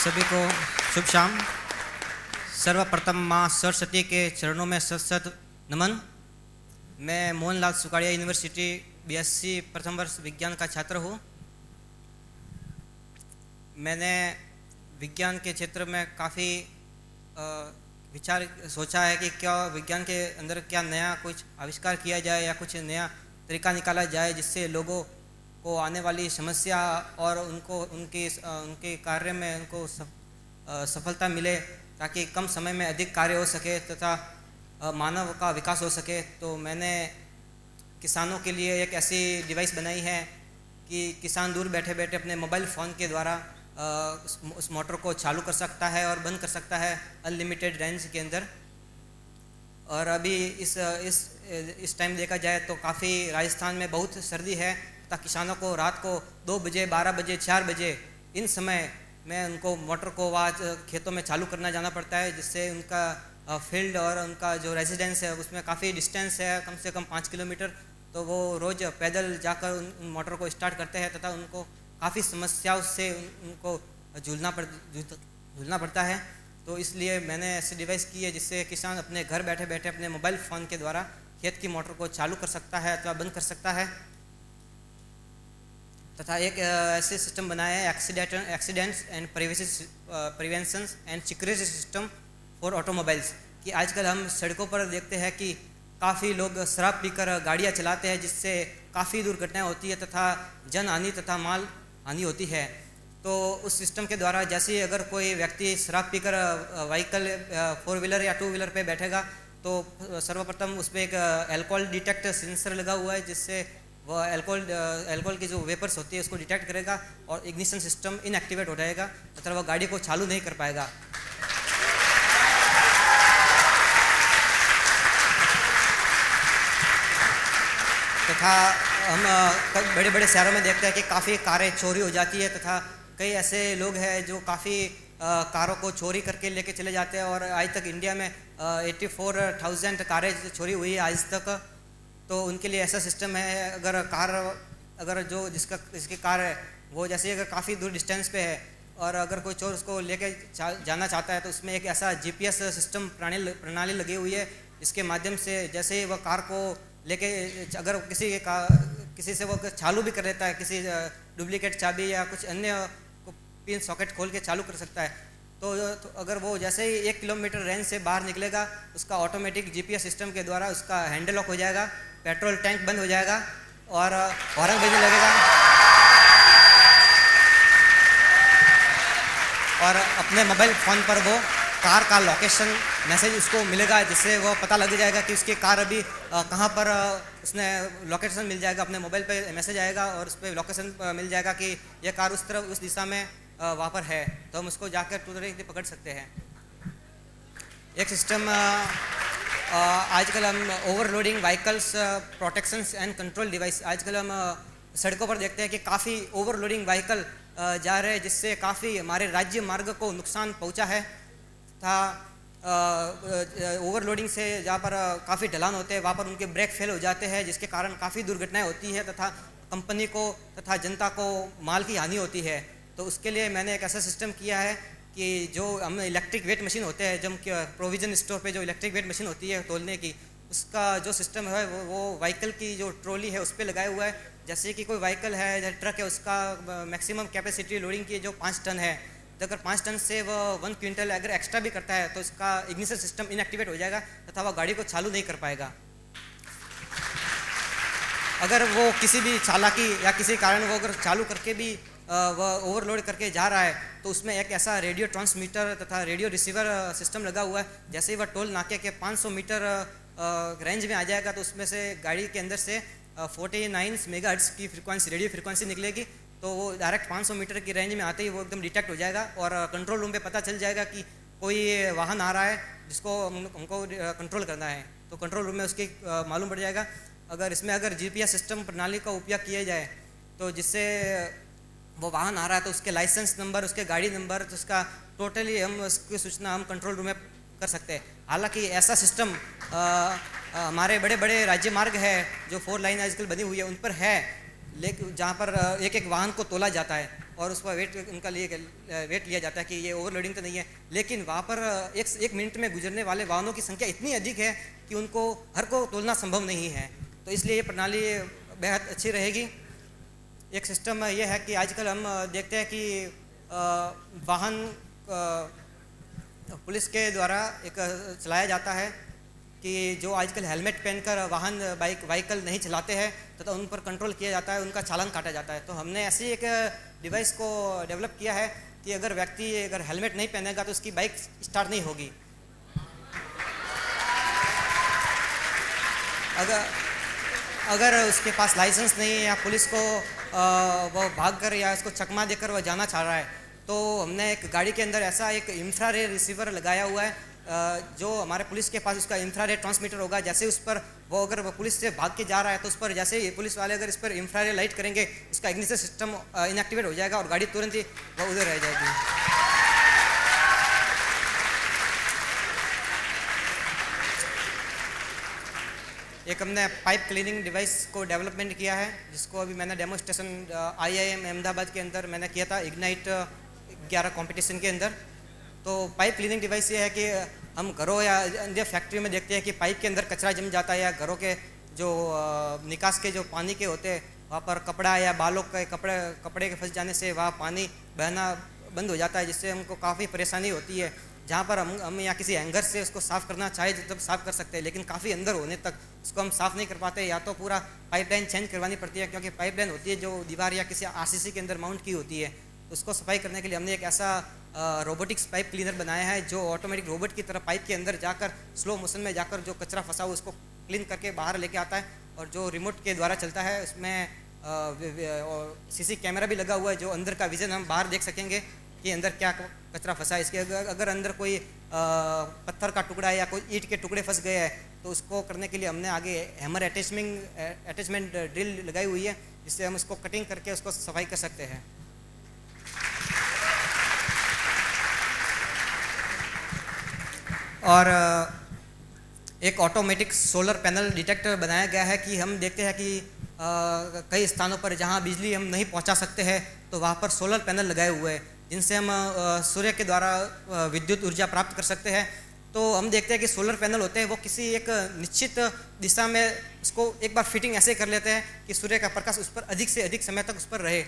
सभी को शुभ शाम। सर्वप्रथम माँ सरस्वती के चरणों में सत नमन। मैं मोहनलाल सुकाड़िया यूनिवर्सिटी बीएससी प्रथम वर्ष विज्ञान का छात्र हूँ। मैंने विज्ञान के क्षेत्र में काफ़ी विचार सोचा है कि क्या विज्ञान के अंदर क्या नया कुछ आविष्कार किया जाए या कुछ नया तरीका निकाला जाए जिससे लोगों को आने वाली समस्या और उनके कार्य में उनको सफलता मिले, ताकि कम समय में अधिक कार्य हो सके तथा मानव का विकास हो सके। तो मैंने किसानों के लिए एक ऐसी डिवाइस बनाई है कि किसान दूर बैठे बैठे अपने मोबाइल फ़ोन के द्वारा उस मोटर को चालू कर सकता है और बंद कर सकता है अनलिमिटेड रेंज के अंदर। और अभी इस टाइम देखा जाए तो काफ़ी राजस्थान में बहुत सर्दी है तथा किसानों को रात को 2 बजे 12 बजे 4 बजे इन समय में उनको मोटर को वहाँ खेतों में चालू करना जाना पड़ता है, जिससे उनका फील्ड और उनका जो रेजिडेंस है उसमें काफ़ी डिस्टेंस है, कम से कम 5 किलोमीटर। तो वो रोज़ पैदल जाकर उन मोटर को स्टार्ट करते हैं तथा उनको काफ़ी समस्याओं से उनको झूलना पड़ता है। तो इसलिए मैंने ऐसी डिवाइस की है जिससे किसान अपने घर बैठे बैठे अपने मोबाइल फ़ोन के द्वारा खेत की मोटर को चालू कर सकता है अथवा बंद कर सकता है। तथा एक ऐसे सिस्टम बनाया है accidents and prevention and security system for automobiles, कि आजकल हम सड़कों पर देखते हैं कि काफ़ी लोग शराब पीकर गाड़ियाँ चलाते हैं, जिससे काफ़ी दुर्घटनाएं होती है तथा जन हानि तथा माल हानि होती है। तो उस सिस्टम के द्वारा जैसे अगर कोई व्यक्ति शराब पीकर व्हीकल 4 व्हीलर या 2 व्हीलर पे बैठेगा तो सर्वप्रथम उस पर एक अल्कोहल डिटेक्ट सेंसर लगा हुआ है, जिससे वह अल्कोहल की जो वेपर्स होती है उसको डिटेक्ट करेगा और इग्निशन सिस्टम इनएक्टिवेट हो जाएगा तथा वह गाड़ी को चालू नहीं कर पाएगा। तथा हम बड़े बड़े शहरों में देखते हैं कि काफ़ी कारें चोरी हो जाती है तथा कई ऐसे लोग हैं जो काफ़ी कारों को चोरी करके लेके चले जाते हैं और आज तक इंडिया में 84,000 कारें चोरी हुई है आज तक। तो उनके लिए ऐसा सिस्टम है, अगर जिसकी कार है वो जैसे अगर काफ़ी दूर डिस्टेंस पे है और अगर कोई चोर उसको लेके जाना चाहता है तो उसमें एक ऐसा GPS सिस्टम प्रणाली लगी हुई है, इसके माध्यम से जैसे ही वह कार को लेके अगर किसी से वो चालू भी कर लेता है, किसी डुप्लीकेट चाबी या कुछ अन्य पिन सॉकेट खोल के चालू कर सकता है। तो अगर वो जैसे ही 1 किलोमीटर रेंज से बाहर निकलेगा उसका ऑटोमेटिक GPS सिस्टम के द्वारा उसका हैंडल लॉक हो जाएगा, पेट्रोल टैंक बंद हो जाएगा और हॉर्न बजने लगेगा और अपने मोबाइल फ़ोन पर वो कार का लोकेशन मैसेज उसको मिलेगा, जिससे वो पता लग जाएगा कि उसकी कार अभी कहाँ पर उसने लोकेशन मिल जाएगा, अपने मोबाइल पे मैसेज आएगा और उस पर लोकेशन मिल जाएगा कि यह कार उस दिशा में वहाँ पर है, तो हम उसको जाकर तुरंत पकड़ सकते हैं। एक सिस्टम आजकल हम overloading vehicles protections and control device, आजकल हम सड़कों पर देखते हैं कि काफ़ी ओवरलोडिंग व्हीकल जा रहे हैं, जिससे काफ़ी हमारे राज्य मार्ग को नुकसान पहुंचा है तथा ओवरलोडिंग से जहाँ पर काफ़ी ढलान होते हैं वहाँ पर उनके ब्रेक फेल हो जाते हैं, जिसके कारण काफ़ी दुर्घटनाएं होती है तथा कंपनी को तथा जनता को माल की हानि होती है। तो उसके लिए मैंने एक ऐसा सिस्टम किया है कि जो हम इलेक्ट्रिक वेट मशीन होते हैं, जब प्रोविज़न स्टोर पे जो इलेक्ट्रिक वेट मशीन होती है तोलने की, उसका जो सिस्टम है वो व्हीकल की जो ट्रॉली है उस पर लगाया हुआ है। जैसे कि कोई व्हीकल है या ट्रक है, उसका मैक्सिमम कैपेसिटी लोडिंग की जो 5 टन है, तो अगर 5 टन से वह 1 क्विंटल अगर एक्स्ट्रा भी करता है तो इसका इग्निशन सिस्टम इनएक्टिवेट हो जाएगा तथा वह गाड़ी को चालू नहीं कर पाएगा। अगर वो किसी भी चालाकी या किसी कारण वो अगर चालू करके भी वह ओवरलोड करके जा रहा है तो उसमें एक ऐसा रेडियो ट्रांसमीटर तथा रेडियो रिसीवर सिस्टम लगा हुआ है। जैसे ही वह टोल नाके के 500 मीटर रेंज में आ जाएगा तो उसमें से गाड़ी के अंदर से 49 मेगाहर्ट्ज़ की रेडियो फ्रिक्वेंसी निकलेगी, तो वो डायरेक्ट 500 मीटर की रेंज में आते ही वो एकदम डिटेक्ट हो जाएगा और कंट्रोल रूम पे पता चल जाएगा कि कोई वाहन आ रहा है जिसको हमको कंट्रोल करना है, तो कंट्रोल रूम में उसकी मालूम पड़ जाएगा। अगर GPS सिस्टम प्रणाली का उपयोग किया जाए तो जिससे वो वाहन आ रहा है तो उसके लाइसेंस नंबर, उसके गाड़ी नंबर, तो उसका टोटली हम उसकी सूचना हम कंट्रोल रूम में कर सकते हैं। हालांकि ऐसा सिस्टम हमारे बड़े बड़े राज्य मार्ग है जो 4 लाइन आजकल बनी हुई है उन पर है, लेकिन जहाँ पर एक एक वाहन को तोला जाता है और उस पर वेट लिया जाता है कि ये ओवरलोडिंग तो नहीं है, लेकिन वहाँ पर एक मिनट में गुजरने वाले वाहनों की संख्या इतनी अधिक है कि उनको हर को तोलना संभव नहीं है। तो इसलिए ये प्रणाली बेहद अच्छी रहेगी। एक सिस्टम ये है कि आजकल हम देखते हैं कि वाहन पुलिस के द्वारा एक चलाया जाता है कि जो आजकल हेलमेट पहनकर वाहन व्हीकल नहीं चलाते हैं तथा उन पर कंट्रोल किया जाता है, उनका चालान काटा जाता है। तो हमने ऐसी एक डिवाइस को डेवलप किया है कि अगर व्यक्ति अगर हेलमेट नहीं पहनेगा तो उसकी बाइक स्टार्ट नहीं होगी। अगर उसके पास लाइसेंस नहीं है या पुलिस को वो भागकर या उसको चकमा देकर वह जाना चाह रहा है, तो हमने एक गाड़ी के अंदर ऐसा एक इंफ्रारेड रिसीवर लगाया हुआ है, जो हमारे पुलिस के पास उसका इंफ्रारेड ट्रांसमीटर होगा। जैसे उस पर वो अगर वो पुलिस से भाग के जा रहा है तो उस पर जैसे ही पुलिस वाले अगर इस पर इंफ्रारेड लाइट करेंगे, उसका इग्निशन सिस्टम इनएक्टिवेट हो जाएगा और गाड़ी तुरंत ही वो उधर रह जाएगी। एक हमने पाइप क्लीनिंग डिवाइस को डेवलपमेंट किया है, जिसको अभी मैंने डेमोस्ट्रेशन IIM अहमदाबाद के अंदर मैंने किया था इग्नाइट 11 कंपटीशन के अंदर। तो पाइप क्लीनिंग डिवाइस ये है कि हम घरों या अन्य फैक्ट्री में देखते हैं कि पाइप के अंदर कचरा जम जाता है या घरों के जो निकास के जो पानी के होते हैं वहाँ पर कपड़ा या बालों के कपड़े के फंस जाने से वहाँ पानी बहना बंद हो जाता है, जिससे हमको काफ़ी परेशानी होती है। जहाँ पर हम या किसी एंगर से उसको साफ़ करना चाहे तब साफ़ कर सकते हैं, लेकिन काफ़ी अंदर होने तक उसको हम साफ़ नहीं कर पाते, या तो पूरा पाइपलाइन चेंज करवानी पड़ती है, क्योंकि पाइपलाइन होती है जो दीवार या किसी RCC के अंदर माउंट की होती है। उसको सफाई करने के लिए हमने एक ऐसा रोबोटिक्स पाइप क्लीनर बनाया है जो ऑटोमेटिक रोबोट की तरह पाइप के अंदर जाकर स्लो मोशन में जाकर जो कचरा फंसा हुआ उसको क्लीन करके बाहर लेके आता है, और जो रिमोट के द्वारा चलता है उसमें CC कैमरा भी लगा हुआ है, जो अंदर का विजन हम बाहर देख सकेंगे कि अंदर क्या कचरा फंसा है। इसके अगर अंदर कोई पत्थर का टुकड़ा है या कोई ईंट के टुकड़े फंस गए हैं तो उसको करने के लिए हमने आगे हैमर अटैचमेंट ड्रिल लगाई हुई है, जिससे हम उसको कटिंग करके उसको सफाई कर सकते हैं। और एक ऑटोमेटिक सोलर पैनल डिटेक्टर बनाया गया है कि हम देखते हैं कि कई स्थानों पर जहां बिजली हम नहीं पहुंचा सकते हैं तो वहां पर सोलर पैनल लगाए हुए हैं, जिनसे हम सूर्य के द्वारा विद्युत ऊर्जा प्राप्त कर सकते हैं। तो हम देखते हैं कि सोलर पैनल होते हैं वो किसी एक निश्चित दिशा में उसको एक बार फिटिंग ऐसे कर लेते हैं कि सूर्य का प्रकाश उस पर अधिक से अधिक समय तक उस पर रहे।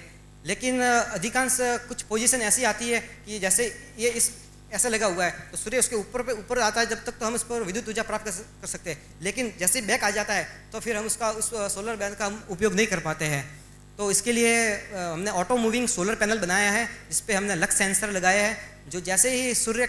लेकिन अधिकांश कुछ पोजीशन ऐसी आती है कि जैसे ये इस ऐसा लगा हुआ है तो सूर्य उसके ऊपर आता है, जब तक तो हम उस पर विद्युत ऊर्जा प्राप्त कर सकते हैं, लेकिन जैसे बैक आ जाता है तो फिर हम उस सोलर पैनल का हम उपयोग नहीं कर पाते हैं। तो इसके लिए हमने ऑटो मूविंग सोलर पैनल बनाया है, जिस पे हमने लक्स सेंसर लगाया है, जो जैसे ही सूर्य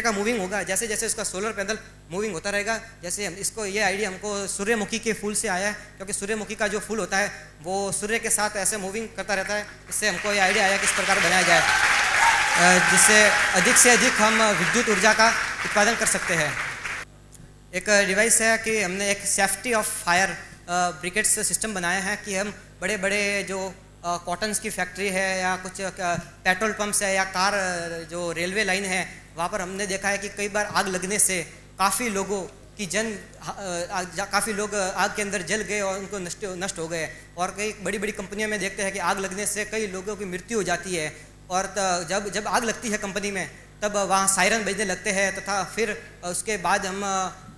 का मूविंग होगा, जैसे जैसे उसका सोलर पैनल मूविंग होता रहेगा। जैसे हम इसको ये आइडिया हमको सूर्यमुखी के फूल से आया है, क्योंकि सूर्यमुखी का जो फूल होता है वो सूर्य के साथ ऐसे मूविंग करता रहता है। इससे हमको ये आइडिया आया किस प्रकार बनाया जाए जिससे अधिक से अधिक हम विद्युत ऊर्जा का उत्पादन कर सकते हैं। एक डिवाइस है कि हमने एक safety of fire briquettes system बनाया है कि हम बड़े बड़े जो कॉटन्स की फैक्ट्री है या कुछ पेट्रोल पंप्स है या कार जो रेलवे लाइन है, वहाँ पर हमने देखा है कि कई बार आग लगने से काफ़ी लोगों की काफ़ी लोग आग के अंदर जल गए और उनको नष्ट हो गए। और कई बड़ी बड़ी कंपनियों में देखते हैं कि आग लगने से कई लोगों की मृत्यु हो जाती है। और जब आग लगती है कंपनी में तब वहाँ सायरन बजने लगते हैं, तथा फिर उसके बाद हम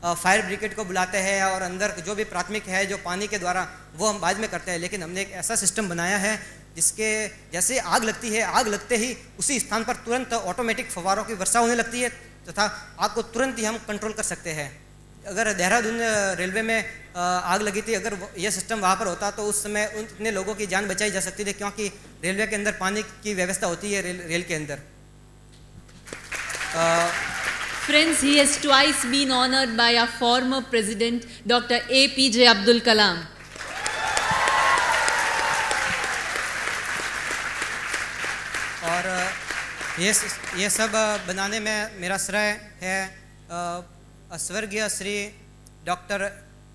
फायर ब्रिगेड को बुलाते हैं और अंदर जो भी प्राथमिक है जो पानी के द्वारा वो हम बाद में करते हैं। लेकिन हमने एक ऐसा सिस्टम बनाया है जिसके जैसे आग लगती है, आग लगते ही उसी स्थान पर तुरंत ऑटोमेटिक फव्वारों की वर्षा होने लगती है तथा आग को तुरंत ही हम कंट्रोल कर सकते हैं। अगर देहरादून रेलवे में आग लगी थी, अगर यह सिस्टम वहाँ पर होता तो उस समय उतने लोगों की जान बचाई जा सकती थी, क्योंकि रेलवे के अंदर पानी की व्यवस्था होती है रेल के अंदर। Friends, he has twice been honored by our former president, Dr. APJ Abdul Kalam. और ये सब बनाने में मेरा श्रेय है स्वर्गीय श्री डॉक्टर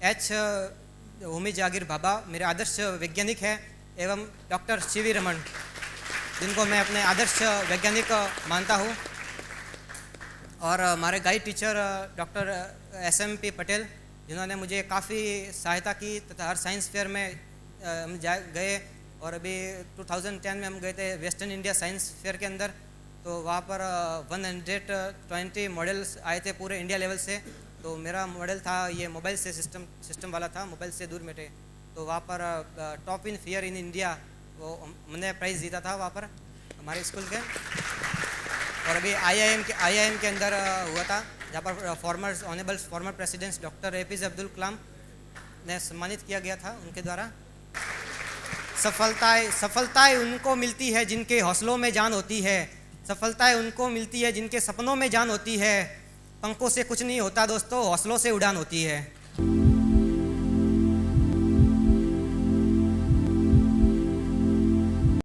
H. होमी जागीर बाबा, मेरे आदर्श वैज्ञानिक हैं, एवं डॉक्टर CV रमन, जिनको मैं अपने आदर्श वैज्ञानिक मानता हूँ। और हमारे guide teacher doctor SMP Patel, जिन्होंने मुझे काफ़ी सहायता की तथा हर साइंस फेयर में हम गए और अभी 2010 में हम गए थे वेस्टर्न इंडिया साइंस फेयर के अंदर, तो वहाँ पर 120 मॉडल्स आए थे पूरे इंडिया लेवल से। तो मेरा मॉडल था ये मोबाइल से सिस्टम वाला था, मोबाइल से दूर बैठे। तो वहाँ पर top in fair in India वो मैंने प्राइज़ जीता था वहाँ पर हमारे स्कूल के। और अभी IIM के अंदर हुआ था, जहाँ पर honourable former president doctor APJ Abdul Kalam ने सम्मानित किया गया था उनके द्वारा। सफलताएं उनको मिलती है जिनके हौसलों में जान होती है, सफलताएं उनको मिलती है जिनके सपनों में जान होती है। पंखों से कुछ नहीं होता दोस्तों, हौसलों से उड़ान होती है।